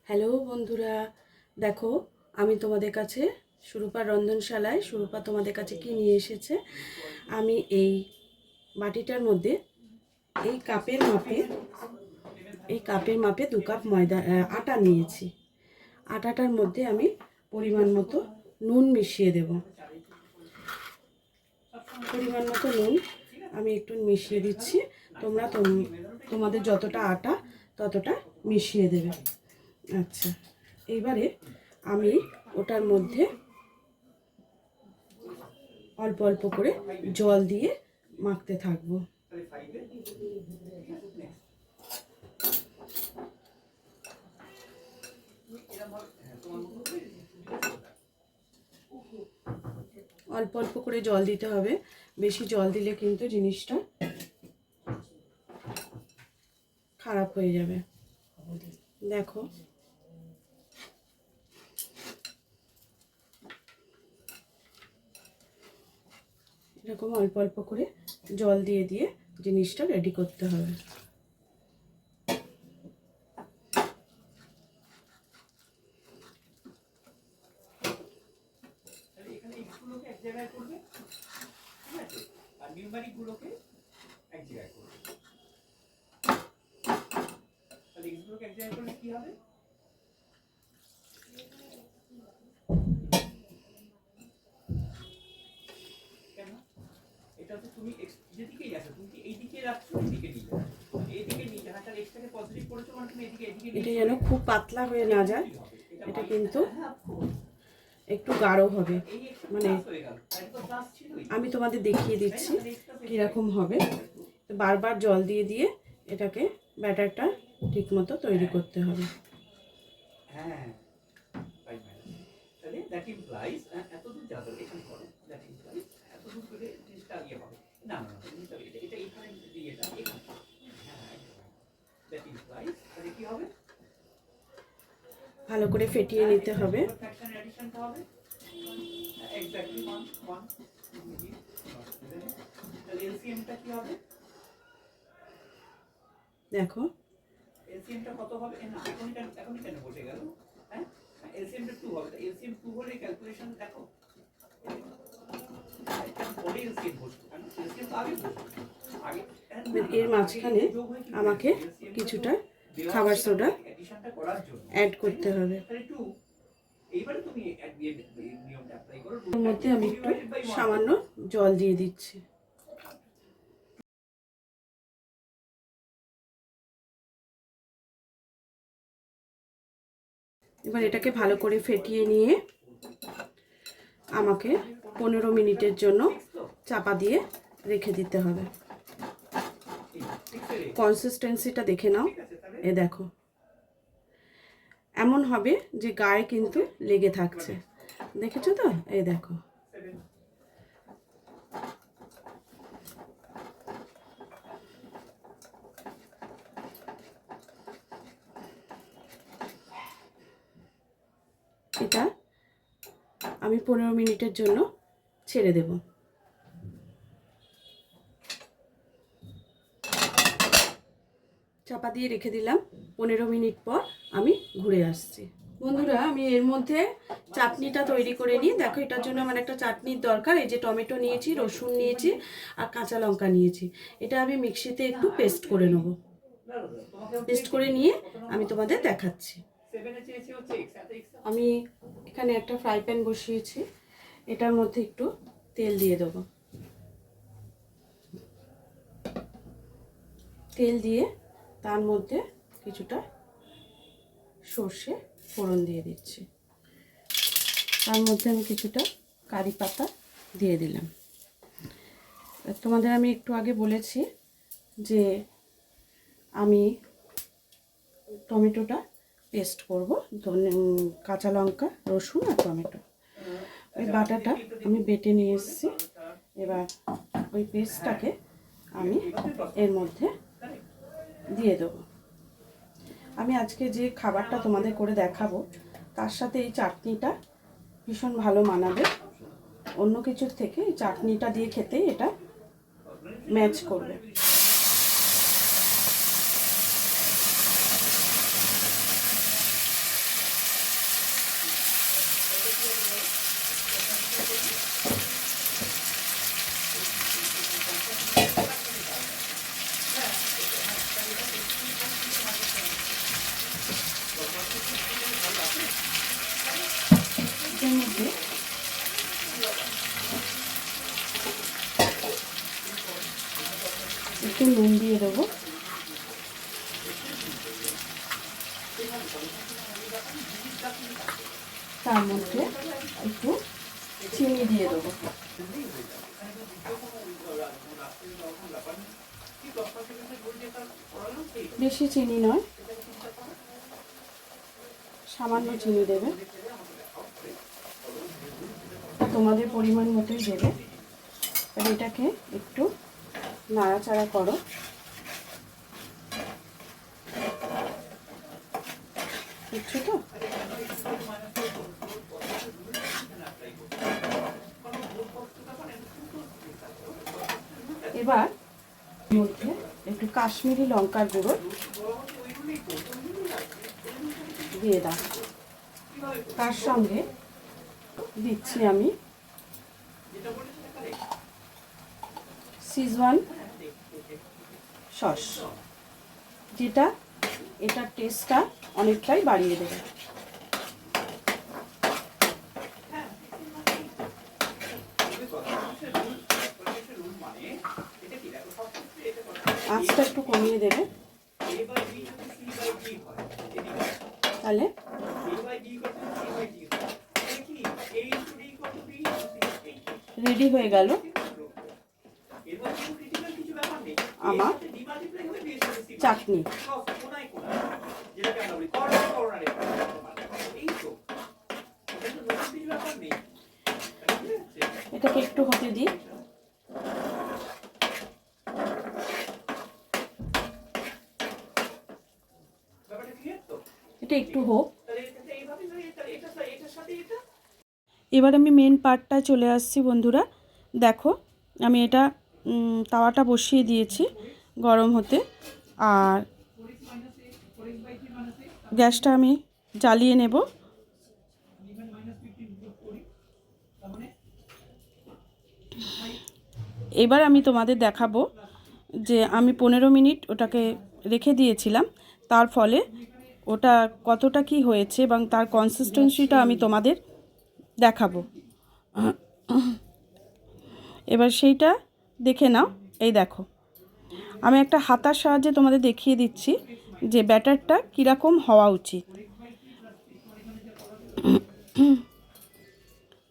Hello বন্ধুরা, দেখো আমি তোমাদের কাছে সুরূপার রন্ধনশালায় সুরূপা তোমাদের কাছে কি নিয়ে এসেছে। আমি এই বাটিটার মধ্যে এই কাপের মাপে 2 কাপ আটা নিয়েছি। আটাটার মধ্যে আমি পরিমাণ মতো নুন মিশিয়ে দেব। পরিমাণ মতো নুন আমি একটু মিশিয়ে দিচ্ছি। তোমরা তোমাদের যতটা আটা ততটা মিশিয়ে দেবে। আচ্ছা, এইবারে আমি ওটার মধ্যে অল্প অল্প করে জল দিয়ে মাখতে থাকবো। অল্প অল্প করে জল দিতে হবে, বেশি জল দিলে কিন্তু জিনিসটা খারাপ হয়ে যাবে। দেখো এরকম অল্প অল্প করে জল দিয়ে দিয়ে জিনিসটা রেডি করতে হবে। এটা যেন খুব পাতলা হয়ে না যায়, এটা কিন্তু একটু গাঢ় হবে। মানে আমি তোমাদের দেখিয়ে দিচ্ছি কীরকম হবে। বারবার জল দিয়ে দিয়ে এটাকে ব্যাটারটা ঠিকমতো তৈরি করতে হবে। ভালো করে ফেটিয়ে নিতে হবে। দেখো এলসিএমটা কত হবে না এখনই কেন বসে গেল। হ্যাঁ, এলসিএমটা 2 হবে। এলসিএম 2 হলে ক্যালকুলেশন দেখো, এর মাঝখানে আমাকে কিছুটা খাবার সোডা অ্যাড করতে হবে। এর মধ্যে আমি একটু সামান্য জল দিয়ে দিচ্ছি। এবার এটাকে ভালো করে ফেটিয়ে নিয়ে আমাকে 15 মিনিটের জন্য চাপা দিয়ে রেখে দিতে হবে। কনসিস্টেন্সিটা দেখে নাও, এ দেখো এমন হবে যে গায়ে কিন্তু লেগে থাকছে, দেখেছো তো? এই দেখো এটা আমি 15 মিনিটের জন্য ছেড়ে দেব। চাপা দিয়ে রেখে দিলাম। 15 মিনিট পর আমি ঘুরে আসছি। বন্ধুরা, আমি এর মধ্যে চাটনিটা তৈরি করে নিই। দেখো, এটার জন্য আমার একটা চাটনির দরকার। এই যে টমেটো নিয়েছি, রসুন নিয়েছি আর কাঁচা লঙ্কা নিয়েছি। এটা আমি মিক্সিতে একটু পেস্ট করে নেব। পেস্ট করে নিয়ে আমি তোমাদের দেখাচ্ছি। আমি এখানে একটা ফ্রাই প্যান বসিয়েছি, এটার মধ্যে একটু তেল দিয়ে দেবো। তেল দিয়ে তার মধ্যে কিছুটা সর্ষে ফোড়ন দিয়ে দিচ্ছি। তার মধ্যে আমি কিছুটা কারি পাতা দিয়ে দিলাম। তোমাদের আমি একটু আগে বলেছি যে আমি টমেটোটা পেস্ট করব, কাঁচা লঙ্কা, রসুন আর টমেটো। ওই বাটাটা আমি বেটে নিয়ে এসেছি। এবার ওই পেস্টটাকে আমি এর মধ্যে দিয়ে দেবো। আমি আজকে যে খাবারটা তোমাদের করে দেখাবো তার সাথে এই চাটনিটা ভীষণ ভালো মানাবে। অন্য কিছুর থেকে এই চাটনিটা দিয়ে খেতে এটা ম্যাচ করবে। নুন দিয়ে দেবো। তার মধ্যে একটু চিনি দিয়ে দেবো। বেশি চিনি নয়, সামান্য চিনি দেবে, তোমাদের পরিমাণ মতোই দেবে। আর এটাকে একটু নাড়াচাড়া করো। বুঝছো তো? এবার মধ্যে একটু কাশ্মীরি লঙ্কার গুঁড়ো দিয়ে দাও। তার সঙ্গে দিচ্ছি আমি সিজওয়ান সস, যেটা এটার টেস্টটা অনেকটাই বাড়িয়ে দেবে। আঁচটা একটু কমিয়ে দেবে, তাহলে রেডি হয়ে গেল আমার চাটনি। এটাকে একটু হতে দিই। এটা একটু হোক। এবার আমি মেন পার্টটা চলে আসছি বন্ধুরা। দেখো আমি এটা তাওয়াটা বসিয়ে দিয়েছি গরম হতে, আর গ্যাসটা আমি জ্বালিয়ে নেব। এবার আমি তোমাদের দেখাবো যে আমি 15 মিনিট ওটাকে রেখে দিয়েছিলাম, তার ফলে ওটা কতটা কি হয়েছে এবং তার কনসিস্টেন্সিটা আমি তোমাদের দেখাবো। এবার সেইটা দেখে নাও। এই দেখো, আমি একটা হাতার সাহায্যে তোমাদের দেখিয়ে দিচ্ছি যে ব্যাটারটা কীরকম হওয়া উচিত।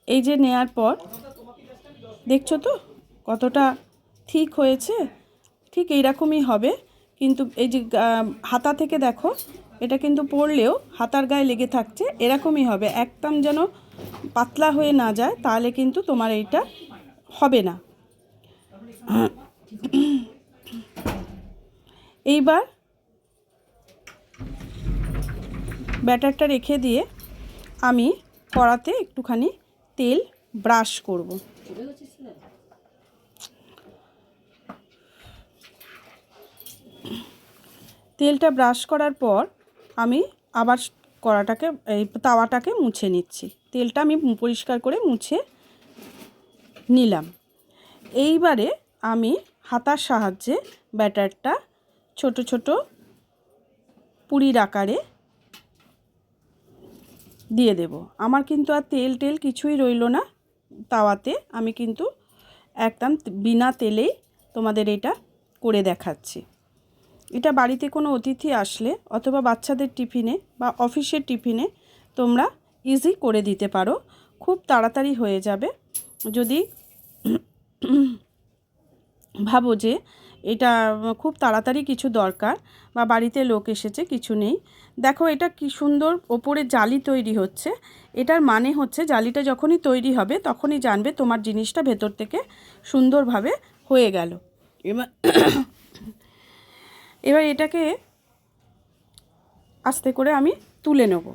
এই যে নেয়ার পর দেখছো তো কতটা ঠিক হয়েছে, ঠিক এইরকমই হবে। কিন্তু এই যে হাতা থেকে দেখো, এটা কিন্তু পড়লেও হাতার গায়ে লেগে থাকছে, এরকমই হবে। একদম যেন পাতলা হয়ে না যায়, তাহলে কিন্তু তোমার এইটা হবে না। এইবার ব্যাটারটা রেখে দিয়ে আমি কড়াতে একটুখানি তেল ব্রাশ করব। তেলটা ব্রাশ করার পর আমি আবার কড়াটাকে এই তাওয়াটাকে মুছে নিচ্ছি। তেলটা আমি পরিষ্কার করে মুছে নিলাম। এইবারে আমি হাতার সাহায্যে ব্যাটারটা ছোট ছোট পুরির আকারে দিয়ে দেব। আমার কিন্তু আর তেল কিছুই রইল না তাওয়াতে। আমি কিন্তু একদম বিনা তেলেই তোমাদের এটা করে দেখাচ্ছি। এটা বাড়িতে কোনো অতিথি আসলে অথবা বাচ্চাদের টিফিনে বা অফিসের টিফিনে তোমরা ইজি করে দিতে পারো, খুব তাড়াতাড়ি হয়ে যাবে। যদি ভাবো যে এটা খুব তাড়াতাড়ি কিছু দরকার বা বাড়িতে লোক এসেছে, কিছু নেই, দেখো এটা কি সুন্দর ওপরে জালি তৈরি হচ্ছে। এটার মানে হচ্ছে জালিটা যখনই তৈরি হবে তখনই জানবে তোমার জিনিসটা ভেতর থেকে সুন্দরভাবে হয়ে গেল। এবার এটাকে আস্তে করে আমি তুলে নেব।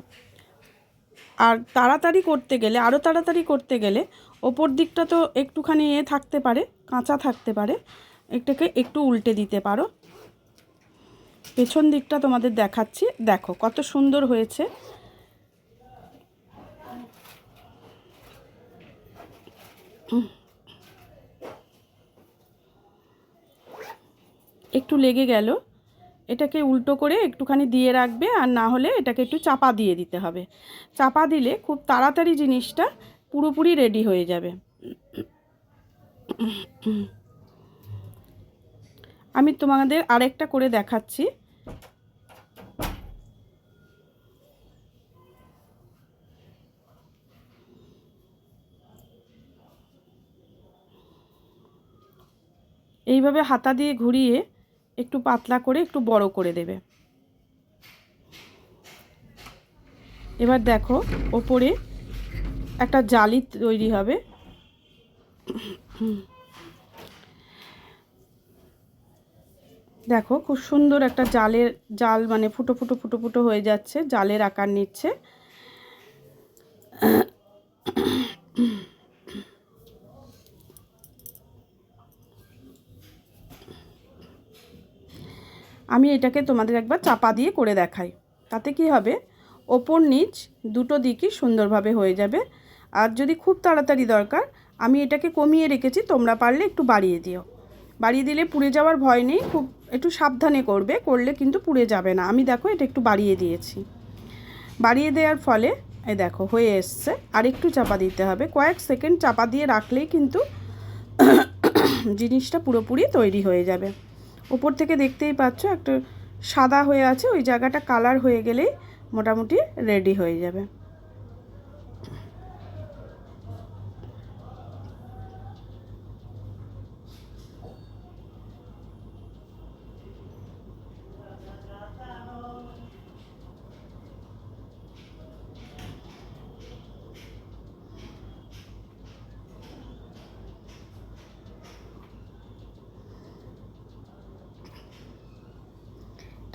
আর তাড়াতাড়ি করতে গেলে, আরও তাড়াতাড়ি করতে গেলে ওপর দিকটা তো একটুখানি থাকতে পারে, কাঁচা থাকতে পারে, এটাকে একটু উল্টে দিতে পারো। পেছন দিকটা তোমাদের দেখাচ্ছি, দেখো কত সুন্দর হয়েছে। একটু লেগে গেল, এটাকে উল্টো করে একটুখানি দিয়ে রাখবে, আর না হলে এটাকে একটু চাপা দিয়ে দিতে হবে। চাপা দিলে খুব তাড়াতাড়ি জিনিসটা পুরোপুরি রেডি হয়ে যাবে। আমি তোমাদের আরেকটা করে দেখাচ্ছি। এইভাবে হাতা দিয়ে ঘুরিয়ে একটু পাতলা করে একটু বড় করে দেবে। এবার দেখো ওপরে একটা জালি তৈরি হবে। দেখো খুব সুন্দর একটা জাল মানে ফুটো ফুটো ফুটো ফুটো হয়ে যাচ্ছে, জালের আকার নিচ্ছে। আমি এটাকে তোমাদের একবার চাপা দিয়ে করে দেখাই। তাতে কি হবে, ওপর নিচ দুটো দিকই সুন্দরভাবে হয়ে যাবে। আর যদি খুব তাড়াতাড়ি দরকার, আমি এটাকে কমিয়ে রেখেছি, তোমরা পারলে একটু বাড়িয়ে দিও। বাড়িয়ে দিলে পুড়ে যাওয়ার ভয় নেই, খুব একটু সাবধানে করলে কিন্তু পুড়ে যাবে না। আমি দেখো এটা একটু বাড়িয়ে দিয়েছি। বাড়িয়ে দেওয়ার ফলে এই দেখো হয়ে এসছে। আর একটু চাপা দিতে হবে, কয়েক সেকেন্ড চাপা দিয়ে রাখলেই কিন্তু জিনিসটা পুরোপুরি তৈরি হয়ে যাবে। উপর থেকে দেখতেই পাচ্ছ একটা সাদা হয়ে আছে, ওই জায়গাটা কালার হয়ে গেলেই মোটামুটি রেডি হয়ে যাবে।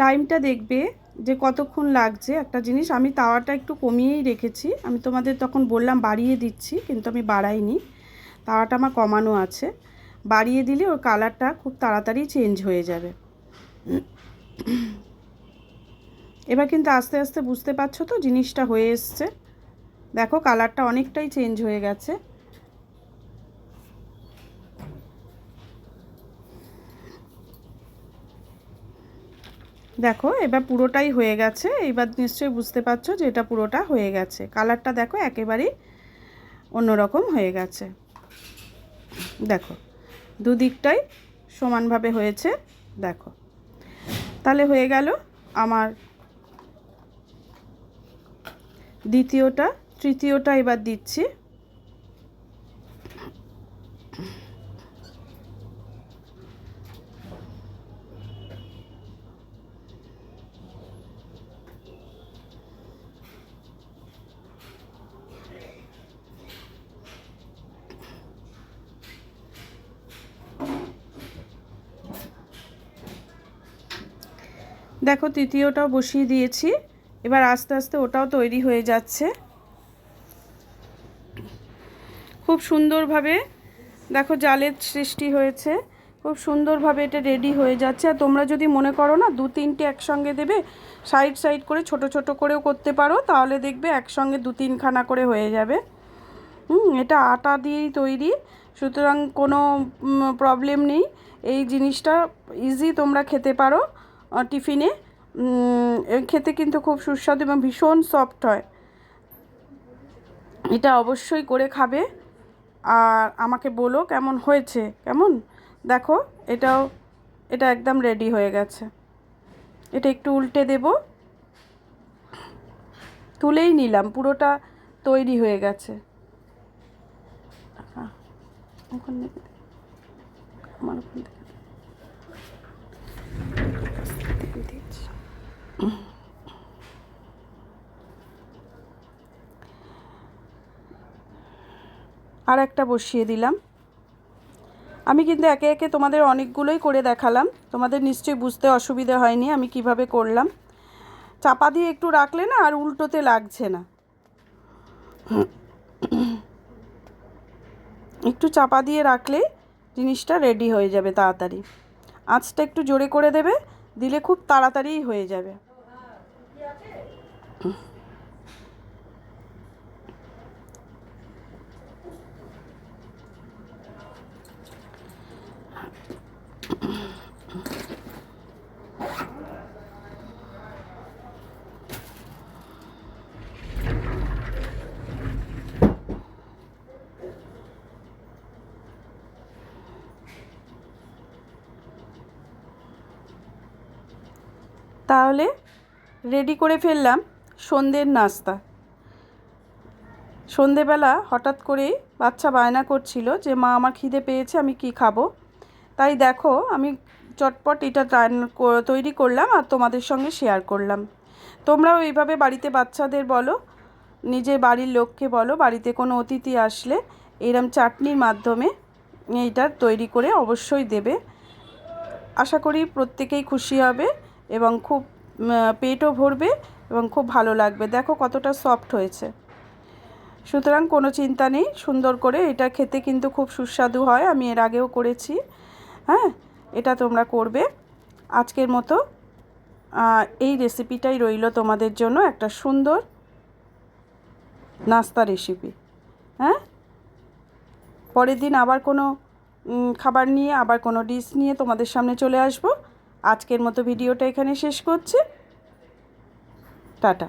টাইমটা দেখবে যে কতক্ষণ লাগছে। একটা জিনিস, আমি তাওয়াটা একটু কমিয়েই রেখেছি, আমি তোমাদের তখন বললাম বাড়িয়ে দিচ্ছি, কিন্তু আমি বাড়াইনি, তাওয়াটা আমার কমানো আছে। বাড়িয়ে দিলে ওর কালারটা খুব তাড়াতাড়ি চেঞ্জ হয়ে যাবে। এবার কিন্তু আস্তে আস্তে বুঝতে পারছো তো জিনিসটা হয়ে এসছে। দেখো কালারটা অনেকটাই চেঞ্জ হয়ে গেছে। দেখো এবার পুরোটাই হয়ে গেছে। এবার নিশ্চয়ই বুঝতে পারছো যে এটা পুরোটা হয়ে গেছে। কালারটা দেখো একেবারেই অন্যরকম হয়ে গেছে। দেখো দুদিকটাই সমানভাবে হয়েছে। দেখো তাহলে হয়ে গেল আমার দ্বিতীয়টা। তৃতীয়টা এবার দিচ্ছি। দেখো তৃতীয়টাও বসিয়ে দিয়েছি। এবার আস্তে আস্তে ওটাও তৈরি হয়ে যাচ্ছে খুব সুন্দরভাবে। দেখো জালের সৃষ্টি হয়েছে, খুব সুন্দরভাবে এটা রেডি হয়ে যাচ্ছে। আর তোমরা যদি মনে করো না দু তিনটে একসঙ্গে দেবে, সাইড সাইড করে ছোট ছোট করেও করতে পারো, তাহলে দেখবে একসঙ্গে দু তিনখানা করে হয়ে যাবে। এটা আটা দিয়েই তৈরি, সুতরাং কোনো প্রবলেম নেই। এই জিনিসটা ইজি তোমরা খেতে পারো টিফিনে। খেতে কিন্তু খুব সুস্বাদু এবং ভীষণ সফট হয়। এটা অবশ্যই করে খাবে আর আমাকে বলো কেমন হয়েছে। কেমন দেখো এটা একদম রেডি হয়ে গেছে। এটা একটু উল্টে দেব, তুলেই নিলাম, পুরোটা তৈরি হয়ে গেছে। আমার ওখান থেকে আর একটা বসিয়ে দিলাম। আমি কিন্তু একে একে তোমাদের অনেকগুলোই করে দেখালাম, তোমাদের নিশ্চয়ই বুঝতে অসুবিধা হয়নি আমি কিভাবে করলাম। চাপা দিয়ে একটু রাখলে না আর উল্টোতে লাগছে না। একটু চাপা দিয়ে রাখলেই জিনিসটা রেডি হয়ে যাবে তাড়াতাড়ি। আঁচটা একটু জোরে করে দেবে, দিলে খুব তাড়াতাড়িই হয়ে যাবে। তাহলে রেডি করে ফেললাম সন্ধ্যের নাস্তা। সন্ধেবেলা হঠাৎ করেই বাচ্চা বায়না করছিল যে মা আমার খিদে পেয়েছে, আমি কি খাবো। তাই দেখো আমি চটপট এটা তৈরি করলাম আর তোমাদের সঙ্গে শেয়ার করলাম। তোমরাও এইভাবে বাড়িতে বাচ্চাদের বলো, নিজের বাড়ির লোককে বলো, বাড়িতে কোনো অতিথি আসলে এরম চাটনির মাধ্যমে এইটা তৈরি করে অবশ্যই দেবে। আশা করি প্রত্যেকেই খুশি হবে এবং খুব পেটও ভরবে এবং খুব ভালো লাগবে। দেখো কতটা সফট হয়েছে। সুতরাং কোনো চিন্তা নেই, সুন্দর করে এটা খেতে কিন্তু খুব সুস্বাদু হয়। আমি এর আগেও করেছি। হ্যাঁ, এটা তোমরা করবে। আজকের মতো এই রেসিপিটাই রইল তোমাদের জন্য, একটা সুন্দর নাস্তা রেসিপি। হ্যাঁ, পরের দিন আবার কোনো খাবার নিয়ে, আবার কোনো ডিশ নিয়ে তোমাদের সামনে চলে আসব। আজকের মতো ভিডিওটা এখানে শেষ করছি। টাটা।